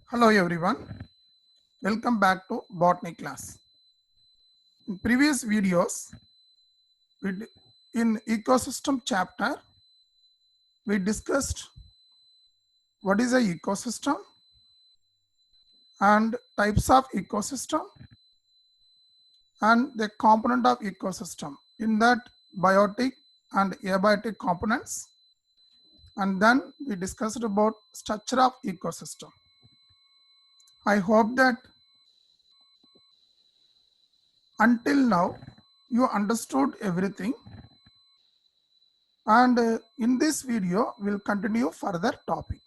Hello everyone, welcome back to botany class. In previous videos, in ecosystem chapter, we discussed what is a ecosystem and types of ecosystem and the component of ecosystem. In that, biotic and abiotic components, and then we discussed about structure of ecosystem. I hope that until now you understood everything, and in this video we'll continue further topic.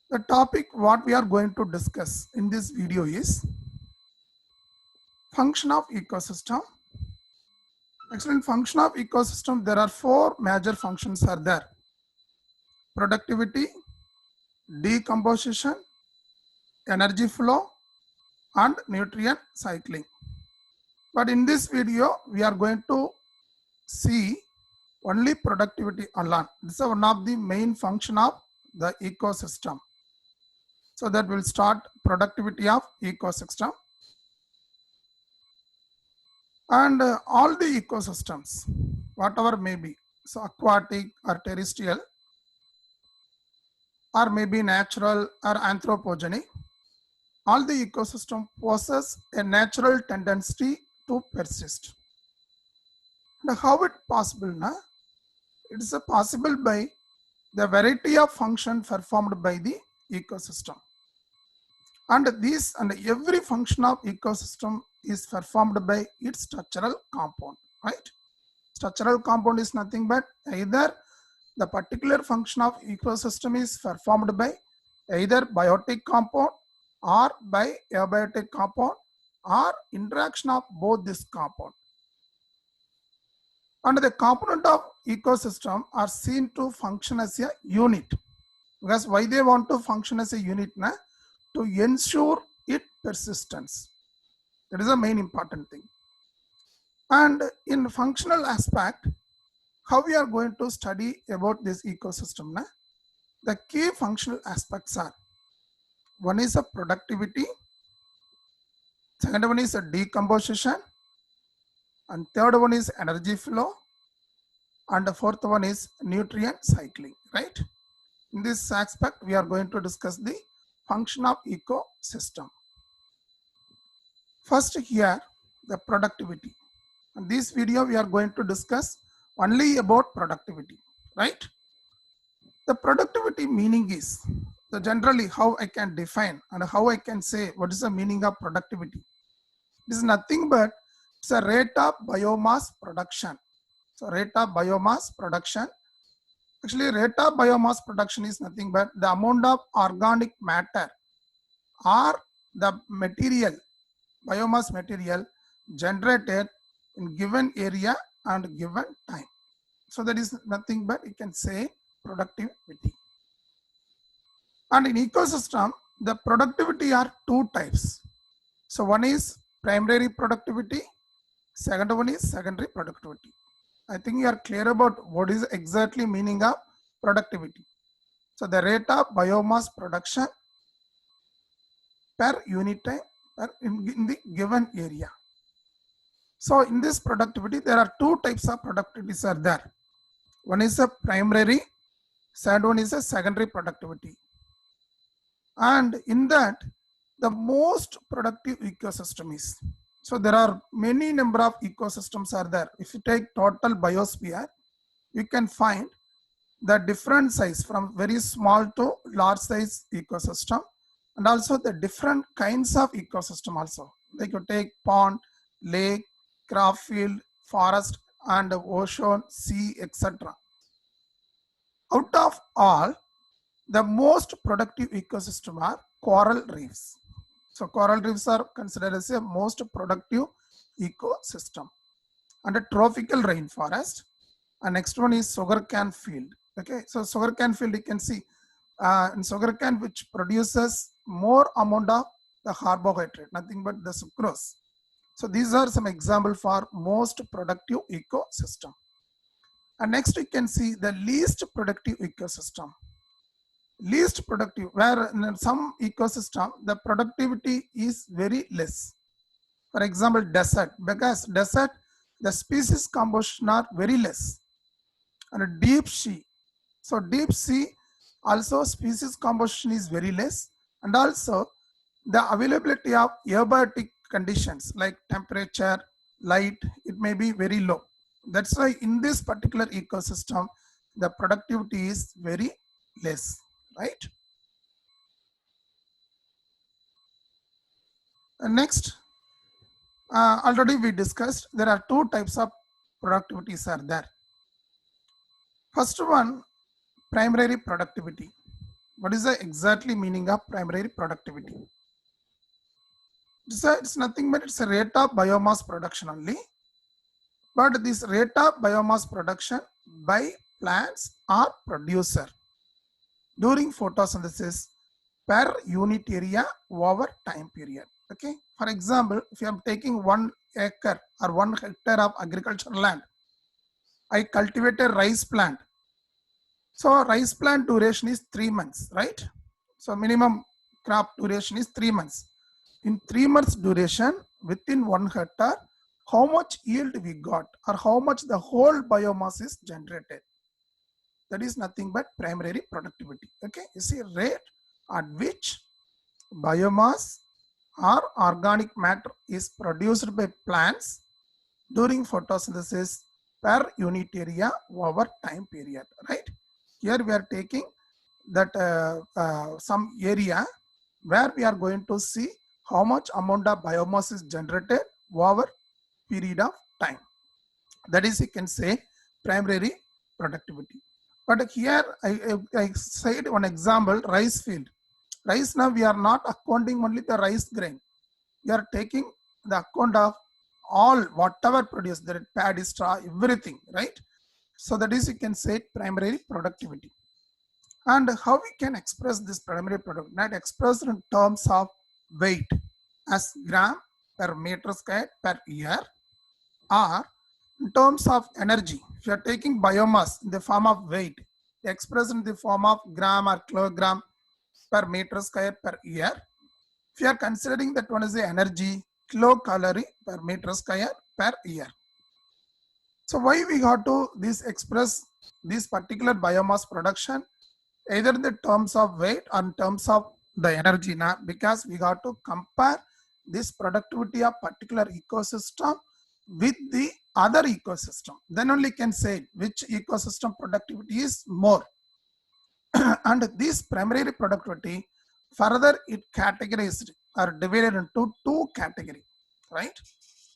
The topic what we are going to discuss in this video is function of ecosystem. Actually, in function of ecosystem there are four major functions are there: productivity, decomposition, energy flow, and nutrient cycling. But in this video we are going to see only productivity alone. This is one of the main function of the ecosystem. So that will start productivity of ecosystem. And all the ecosystems, whatever may be, so aquatic or terrestrial, or maybe natural or anthropogenic, all the ecosystem possess a natural tendency to persist. And how it possible? It is possible by the variety of function performed by the ecosystem. And this and every function of ecosystem is performed by its structural compound, right? Structural compound is nothing but either the particular function of ecosystem is performed by either biotic compound or by abiotic compound or interaction of both this compound. And the component of ecosystem are seen to function as a unit. Because why they want to function as a unit? To ensure its persistence. That is the main important thing. And in functional aspect, how we are going to study about this ecosystem? The key functional aspects are: one is a productivity, second one is a decomposition, and third one is energy flow, and the fourth one is nutrient cycling, right? In this aspect, we are going to discuss the function of ecosystem. First here, the productivity. In this video, we are going to discuss only about productivity, right? The productivity meaning is the generally how I can define and how I can say what is the meaning of productivity. It is nothing but it's a rate of biomass production. So rate of biomass production. Actually, rate of biomass production is nothing but the amount of organic matter or the material, biomass material generated in given area and given time. So that is nothing but you can say productivity. And in ecosystem, the productivity are two types. So one is primary productivity, second one is secondary productivity. I think you are clear about what is exactly meaning of productivity. So the rate of biomass production per unit time in the given area. So in this productivity, there are two types of productivities are there. One is a primary, second one is a secondary productivity. And in that, the most productive ecosystem is. So there are many number of ecosystems are there. If you take total biosphere, you can find the different size from very small to large size ecosystem, and also the different kinds of ecosystem also. Like you take pond, lake, crop field, forest, and ocean, sea, etc. Out of all, the most productive ecosystem are coral reefs. So coral reefs are considered as a most productive ecosystem. And a tropical rainforest. And next one is sugarcane field. Okay, so sugarcane field you can see in sugarcane which produces more amount of the carbohydrate, nothing but the sucrose. So these are some example for most productive ecosystem. And next we can see the least productive ecosystem. Least productive, where in some ecosystem the productivity is very less. For example, desert, because desert the species composition are very less. And a deep sea, so deep sea also species composition is very less, and also the availability of abiotic conditions like temperature, light, it may be very low. That's why in this particular ecosystem the productivity is very less, right? And next, already we discussed there are two types of productivities are there. First one, primary productivity. What is the exactly meaning of primary productivity? It's nothing but it's a rate of biomass production only. But this rate of biomass production by plants or producer during photosynthesis per unit area over time period. Okay. For example, if I am taking 1 acre or 1 hectare of agricultural land, I cultivate a rice plant. So rice plant duration is 3 months, right? So minimum crop duration is 3 months. In 3 months duration, within 1 hectare, how much yield we got or how much the whole biomass is generated. That is nothing but primary productivity. Okay, you see rate at which biomass or organic matter is produced by plants during photosynthesis per unit area over time period, right? Here we are taking that some area where we are going to see how much amount of biomass is generated over period of time. That is, you can say primary productivity. But here I said one example, rice field. Rice, now we are not accounting only the rice grain. We are taking the account of all whatever produced, the paddy, straw, everything, right? So that is, you can say primary productivity. And how we can express this primary product? Not expressed in terms of weight as gram per meter square per year, or in terms of energy. If you are taking biomass in the form of weight, expressed in the form of gram or kilogram per meter square per year. If you are considering that one is the energy, kilocalorie per meter square per year. So why we got to this express this particular biomass production either in the terms of weight or in terms of the energy now, because we got to compare this productivity of particular ecosystem with the other ecosystem. Then only can say which ecosystem productivity is more. And this primary productivity further it categorized or divided into two categories, right?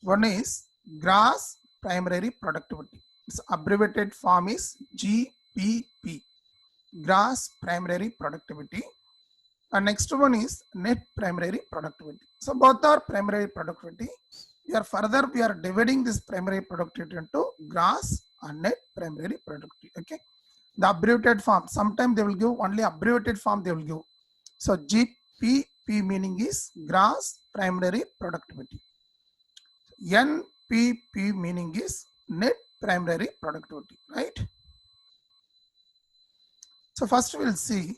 One is gross primary productivity. Its abbreviated form is GPP, gross primary productivity. And next one is net primary productivity. So both are primary productivity. We are dividing this primary productivity into gross and net primary productivity. Okay. The abbreviated form, sometimes they will give only abbreviated form they will give. So GPP meaning is gross primary productivity. NPP meaning is net primary productivity, right? So first we will see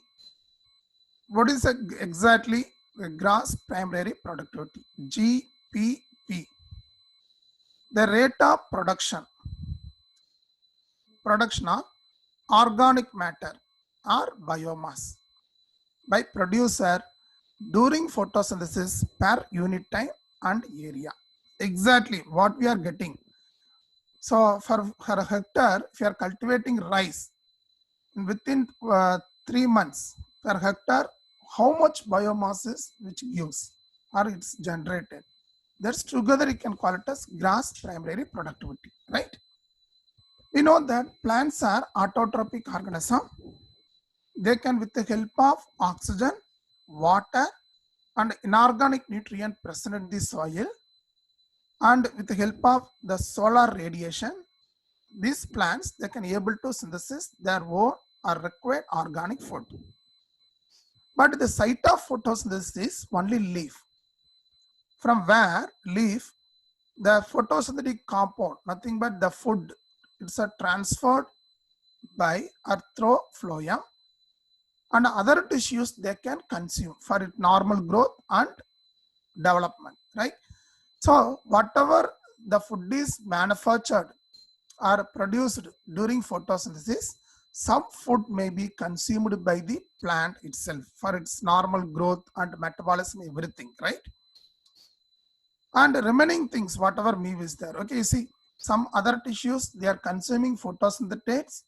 what is exactly the gross primary productivity, GPP. The rate of production of organic matter or biomass by producer during photosynthesis per unit time and area. Exactly what we are getting. So for a hectare, if you are cultivating rice, within 3 months per hectare, how much biomass is which gives or it's generated. That's together you can call it as gross primary productivity, right? We know that plants are autotrophic organisms. They can, with the help of oxygen, water, and inorganic nutrient present in the soil, and with the help of the solar radiation, these plants they can able to synthesize their own or required organic food. But the site of photosynthesis is only leaf. From where leaf, the photosynthetic compound, nothing but the food it's a transferred by or through phloem, and other tissues they can consume for its normal growth and development, right? So whatever the food is manufactured or produced during photosynthesis, some food may be consumed by the plant itself for its normal growth and metabolism, everything, right? And remaining things, whatever meal is there, okay, you see some other tissues, they are consuming photosynthetates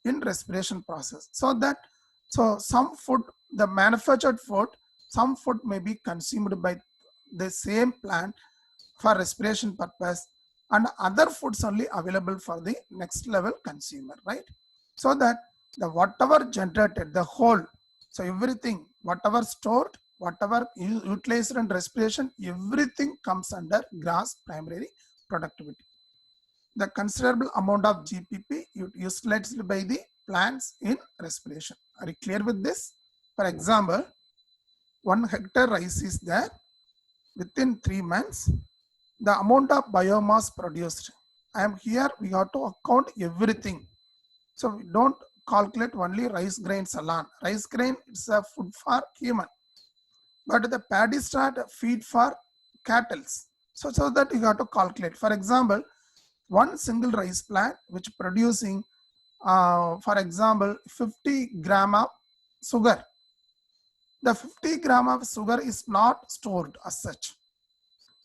in respiration process. So some food, the manufactured food, some food may be consumed by the same plant for respiration purpose, and other foods only available for the next level consumer, right? So that the whatever generated, the whole, so everything, whatever stored, whatever utilized in respiration, everything comes under gross primary productivity. The considerable amount of GPP utilized by the plants in respiration. Are you clear with this? For example, 1 hectare rice is there. Within 3 months, the amount of biomass produced. I am here, we have to account everything. So we don't calculate only rice grains alone. Rice grain is a food for human, but the paddy start feed for cattle. So that you have to calculate. For example, one single rice plant which producing, for example, 50 gram of sugar. The 50 gram of sugar is not stored as such.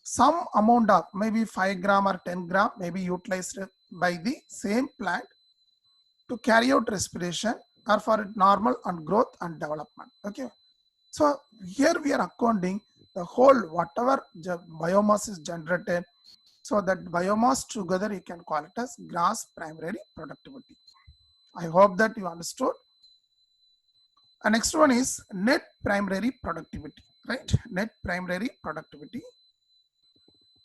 Some amount of maybe 5 gram or 10 gram may be utilized by the same plant to carry out respiration or for normal and growth and development. Okay. So here we are accounting the whole whatever biomass is generated. So that biomass together you can call it as gross primary productivity. I hope that you understood. And next one is net primary productivity, right? Net primary productivity.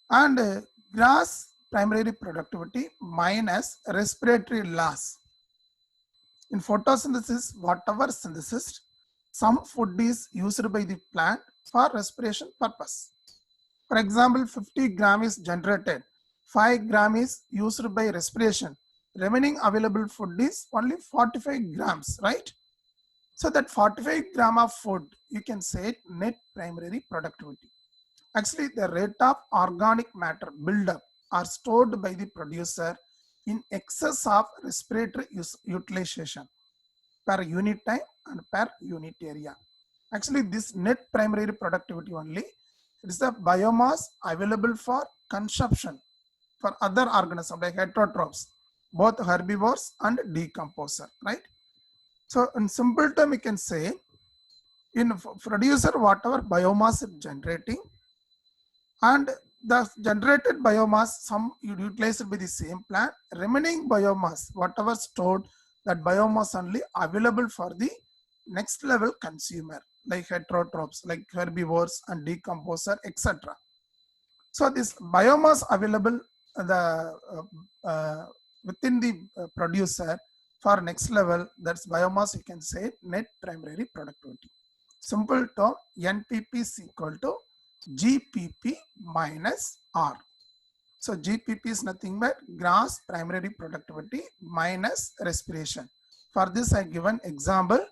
And gross primary productivity minus respiratory loss. In photosynthesis, whatever synthesis, some food is used by the plant for respiration purpose. For example, 50 gram is generated, 5 gram is used by respiration. Remaining available food is only 45 grams, right? So that 45 gram of food, you can say net primary productivity. Actually, the rate of organic matter buildup are stored by the producer in excess of respiratory utilization per unit time and per unit area. Actually, this net primary productivity only, it is the biomass available for consumption for other organisms like heterotrophs, both herbivores and decomposer, right? So in simple term, we can say in producer whatever biomass is generating, and the generated biomass some utilized by the same plant, remaining biomass whatever stored, that biomass only available for the next level consumer like heterotrophs like herbivores and decomposer, etc. So this biomass available within the producer for next level, that's biomass, you can say net primary productivity. Simple term, NPP is equal to GPP minus R. So GPP is nothing but gross primary productivity minus respiration. For this I give an example.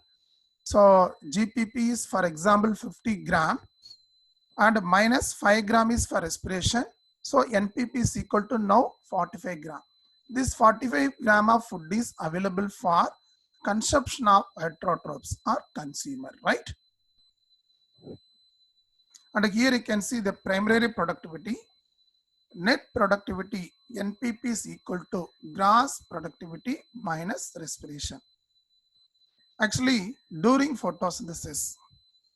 So GPP is, for example, 50 gram and minus 5 gram is for respiration. So NPP is equal to now 45 gram. This 45 gram of food is available for consumption of heterotrophs or consumer, right? And here you can see the primary productivity. Net productivity NPP is equal to gross productivity minus respiration. Actually, during photosynthesis,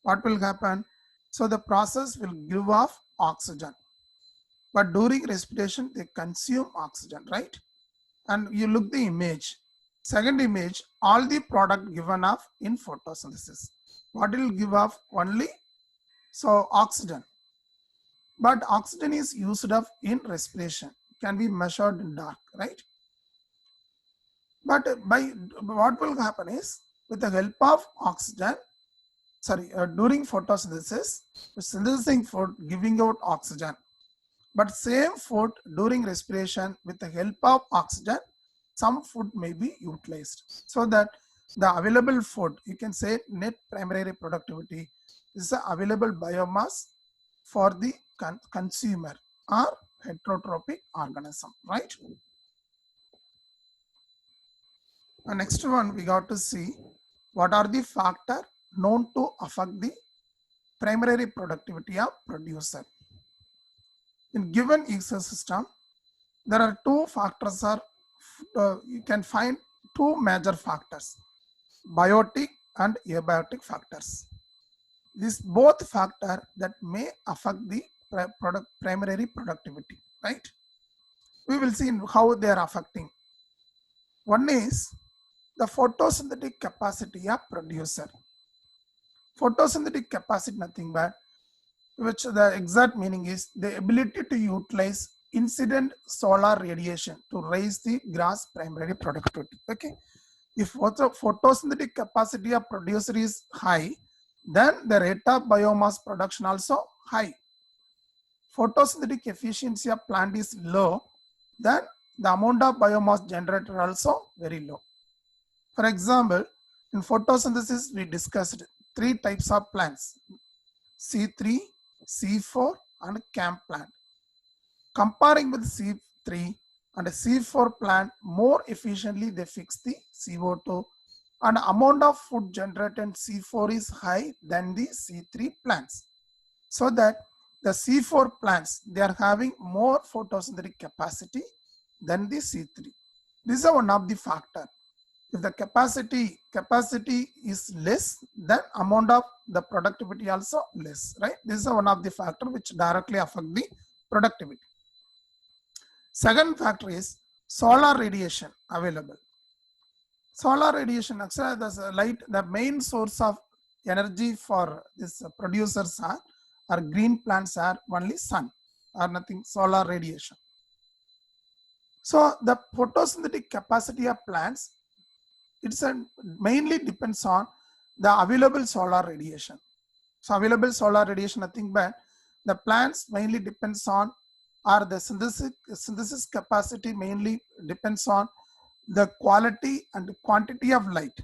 what will happen? So the process will give off oxygen, but during respiration they consume oxygen, right? And you look the image, second image, all the product given off in photosynthesis, what will give off? Only so oxygen, but oxygen is used up in respiration, can be measured in dark, right? But by what will happen is, with the help of oxygen, during photosynthesis, synthesizing food giving out oxygen, but same food during respiration with the help of oxygen, some food may be utilized. So that the available food, you can say net primary productivity is the available biomass for the consumer or heterotrophic organism, right? The next one we got to see what are the factors known to affect the primary productivity of producer. In given ecosystem, there are two factors you can find two major factors, biotic and abiotic factors. These both factors that may affect the primary productivity, right? We will see how they are affecting. One is the photosynthetic capacity of producer. Photosynthetic capacity, nothing but which the exact meaning is the ability to utilize incident solar radiation to raise the grass primary productivity. Okay, if photosynthetic capacity of producer is high, then the rate of biomass production also high. Photosynthetic efficiency of plant is low, then the amount of biomass generated also very low. For example, in photosynthesis we discussed three types of plants: C3, C4 and CAM plant. Comparing with C3 and C4 plant, more efficiently they fix the CO2 and amount of food generated in C4 is high than the C3 plants. So that the C4 plants, they are having more photosynthetic capacity than the C3. This is one of the factor. If the capacity is less, then amount of the productivity also less, right? This is one of the factor which directly affect the productivity. Second factor is solar radiation available. Solar radiation, actually the light, the main source of energy for this producers are green plants are only sun or nothing, solar radiation. So the photosynthetic capacity of plants, it's mainly depends on the available solar radiation. So available solar radiation, nothing but the plants mainly depends on, or the synthesis capacity mainly depends on the quality and quantity of light.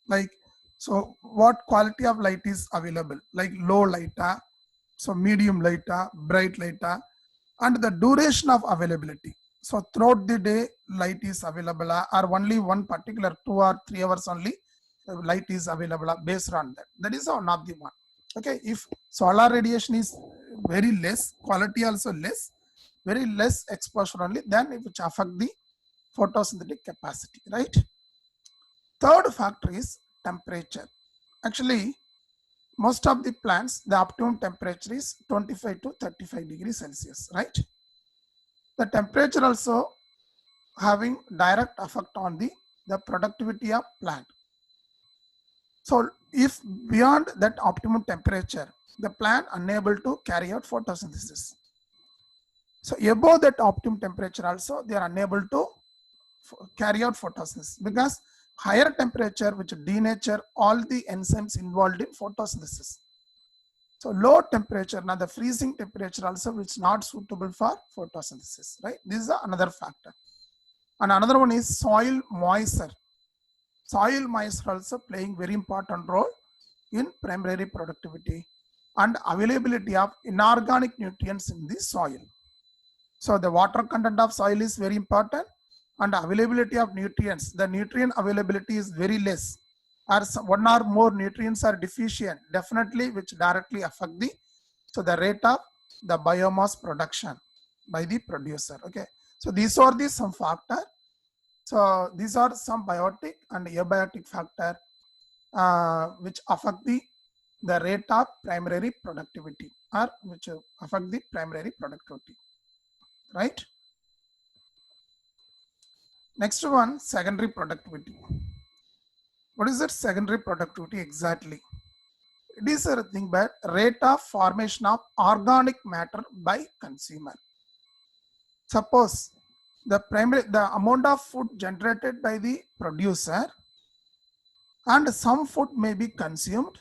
Like, so what quality of light is available, like low light, so medium light, bright light, and the duration of availability. So throughout the day light is available, or only one particular 2 or 3 hours only light is available based on that. That is one of the one. Okay, if solar radiation is very less, quality also less, very less exposure only, then it will affect the photosynthetic capacity, right? Third factor is temperature. Actually, most of the plants, the optimum temperature is 25 to 35 degrees Celsius, right? The temperature also having direct effect on the productivity of plant. So if beyond that optimum temperature, the plant unable to carry out photosynthesis. So above that optimum temperature also, they are unable to carry out photosynthesis, because higher temperature which denature all the enzymes involved in photosynthesis. So low temperature, now the freezing temperature also, which is not suitable for photosynthesis, right? This is another factor. And another one is soil moisture. Soil moisture also playing very important role in primary productivity and availability of inorganic nutrients in the soil. So the water content of soil is very important, and availability of nutrients, the nutrient availability is very less, or one or more nutrients are deficient, definitely which directly affect the rate of the biomass production by the producer. Okay, so these are the some factor. So these are some biotic and abiotic factor which affect the rate of primary productivity, or which affect the primary productivity, right? Next one, secondary productivity. What is that secondary productivity exactly? It is a thing but rate of formation of organic matter by consumer. Suppose the amount of food generated by the producer, and some food may be consumed,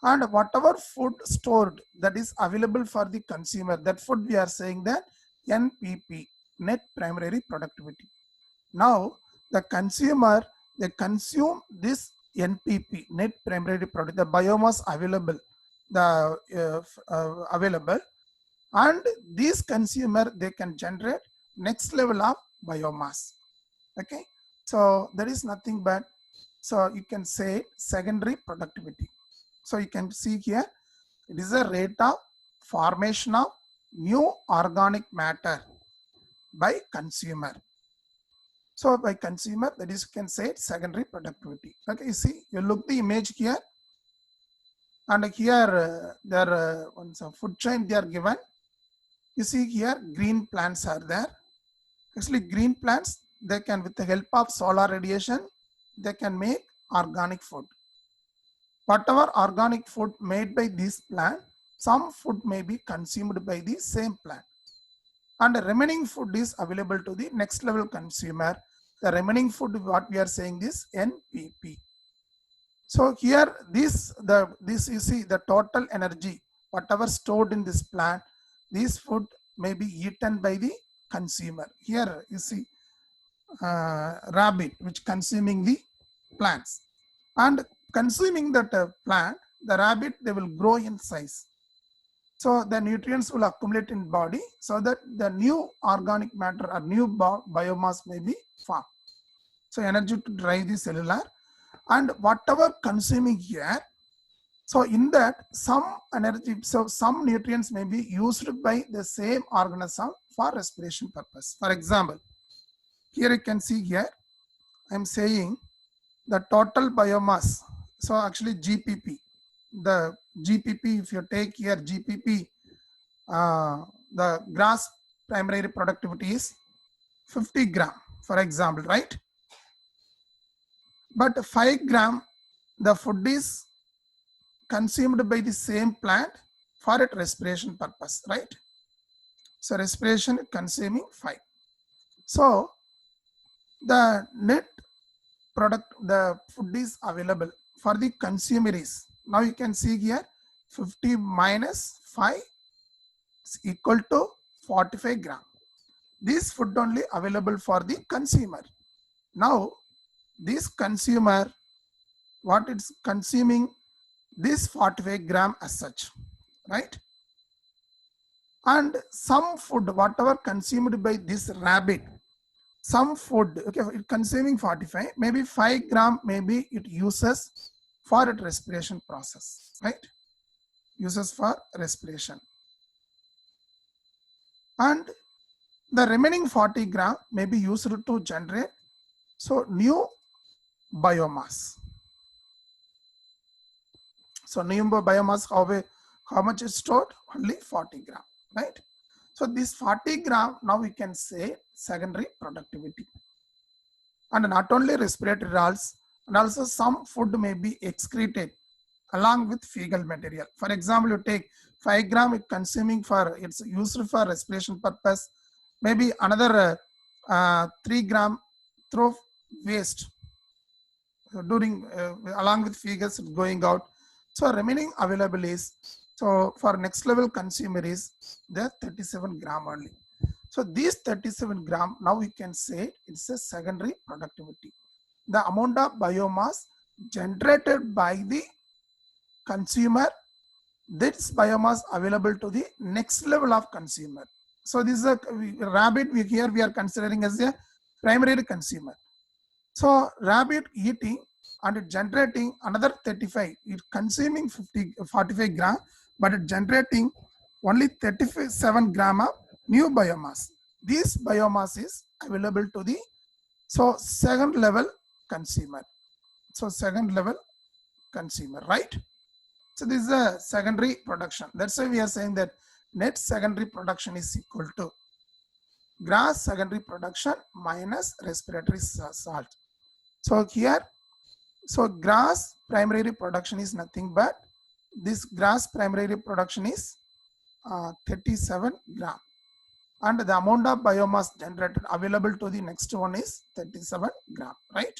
and whatever food stored that is available for the consumer, that food we are saying that NPP, net primary productivity. Now the consumer, they consume this NPP, net primary product, the biomass available, the available, and these consumer, they can generate next level of biomass. Okay, so there is nothing but, so you can say secondary productivity. So you can see here, it is a rate of formation of new organic matter by consumer. So by consumer, that is, you can say secondary productivity. Okay, you see, you look the image here, and here there once a food chain they are given. You see here, green plants are there. Actually, green plants, they can, with the help of solar radiation, they can make organic food. Whatever organic food made by this plant, some food may be consumed by the same plant, and the remaining food is available to the next level consumer. The remaining food, what we are saying is NPP. So here, this you see the total energy, whatever stored in this plant, this food may be eaten by the consumer. Here you see rabbit which consuming the plants, and consuming that plant, the rabbit, they will grow in size. So the nutrients will accumulate in body, so that the new organic matter or new biomass may be formed. So energy to drive the cellular, and whatever consuming here, so in that some energy, so some nutrients may be used by the same organism for respiration purpose. For example, here you can see here, I am saying the total biomass. So actually GPP, the GPP, if you take here GPP, the gross primary productivity is 50 gram, for example, right? But 5 gram, the food is consumed by the same plant for its respiration purpose, right? So respiration consuming 5. So the net product, the food is available for the consumer is, now you can see here, 50 minus 5 is equal to 45 gram. This food only available for the consumer. Now this consumer, what it's consuming, this 45 gram as such, right? And some food, whatever consumed by this rabbit, some food, okay, it consuming 45, maybe 5 gram, maybe it uses for its respiration process, right? Uses for respiration. And the remaining 40 gram may be used to generate, so new biomass. So new biomass, how much is stored? Only 40 gram, right? So this 40 gram, now we can say secondary productivity. And not only respiratory roles, and also some food may be excreted along with fecal material. For example, you take 5 gram consuming for, it's used for respiration purpose, maybe another 3 gram through waste during along with fecals going out. So remaining available is, so for next level consumer is the 37 gram only. So these 37 gram, now we can say it's a secondary productivity. The amount of biomass generated by the consumer, this biomass available to the next level of consumer. So this is a rabbit, here we are considering as a primary consumer. So rabbit eating and generating another 35, it consuming 45 gram, but it generating only 37 gram of new biomass. This biomass is available to the, so second level consumer. So second level consumer, right? So this is a secondary production. That's why we are saying that net secondary production is equal to gross secondary production minus respiratory salt. So here, so gross primary production is nothing but, this gross primary production is 37 gram, and the amount of biomass generated available to the next one is 37 gram, right?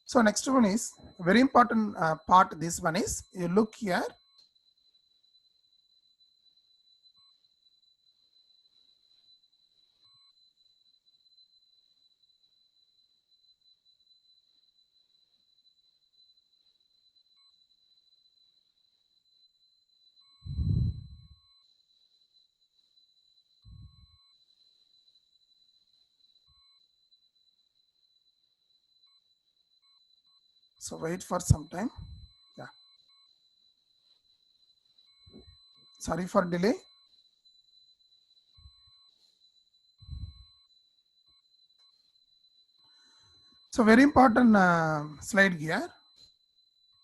So next one is very important part. This one is, you look here, So wait for some time. Yeah. Sorry for delay. So very important slide here.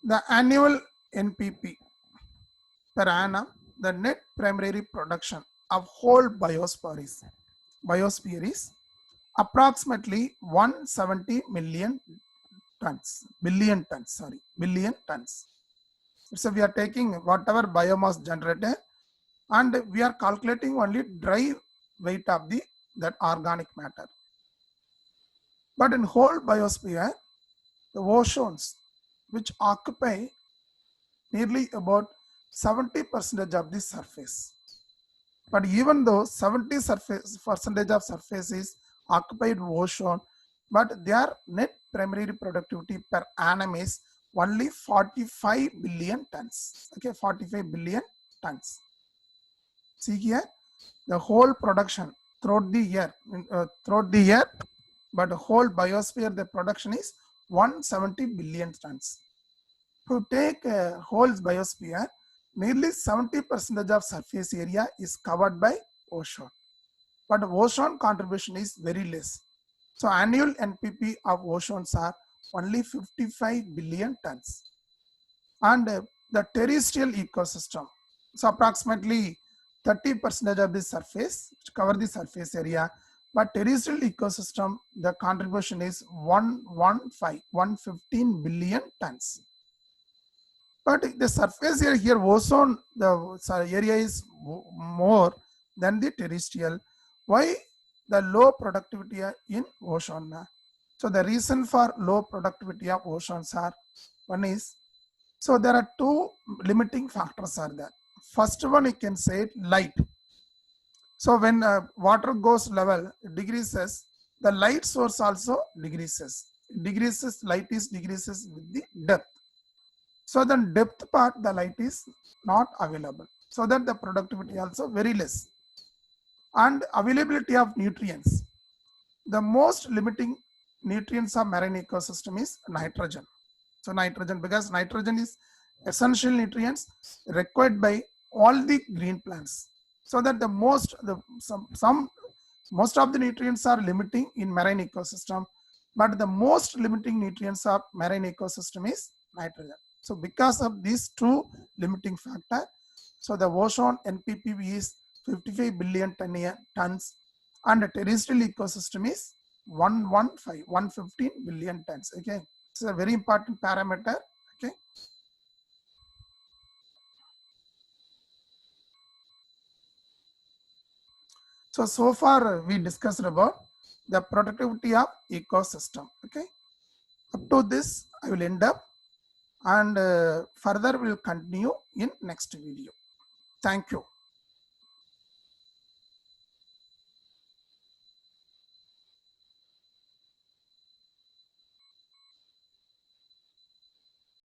The annual NPP per annum, the net primary production of whole biosphere is approximately 170 million tons, billion tons. So we are taking whatever biomass generated and we are calculating only dry weight of that organic matter. But in whole biosphere, the oceans, which occupy nearly about 70% of the surface. But even though 70% of surface is occupied ocean, but their net primary productivity per annum is only 45 billion tons. Okay, 45 billion tons. See here, the whole production throughout the year, but the whole biosphere, the production is 170 billion tons. To take a whole biosphere, nearly 70% of surface area is covered by ocean, but ocean contribution is very less. So annual NPP of oceans are only 55 billion tons. And the terrestrial ecosystem, so approximately 30% of the surface, which cover the surface area, but terrestrial ecosystem, the contribution is 115 billion tons. But the surface area here, ozone, the area is more than the terrestrial. Why the low productivity in ocean? So the reason for low productivity of oceans are, one is, so there are two limiting factors are there. First one, you can say light. So when water goes level, decreases, the light source also decreases. Light is decreases with the depth. So then depth part, the light is not available. So that the productivity also very less. And availability of nutrients. The most limiting nutrients of marine ecosystem is nitrogen. So nitrogen, because nitrogen is essential nutrients required by all the green plants. So that the most of the nutrients are limiting in marine ecosystem, but the most limiting nutrients of marine ecosystem is nitrogen. So because of these two limiting factor, so the ocean NPP is 55 billion tons and the terrestrial ecosystem is 115 billion tons. Okay, it's a very important parameter. Okay. So far we discussed about the productivity of ecosystem. Okay. Up to this, I will end up and further we will continue in next video. Thank you.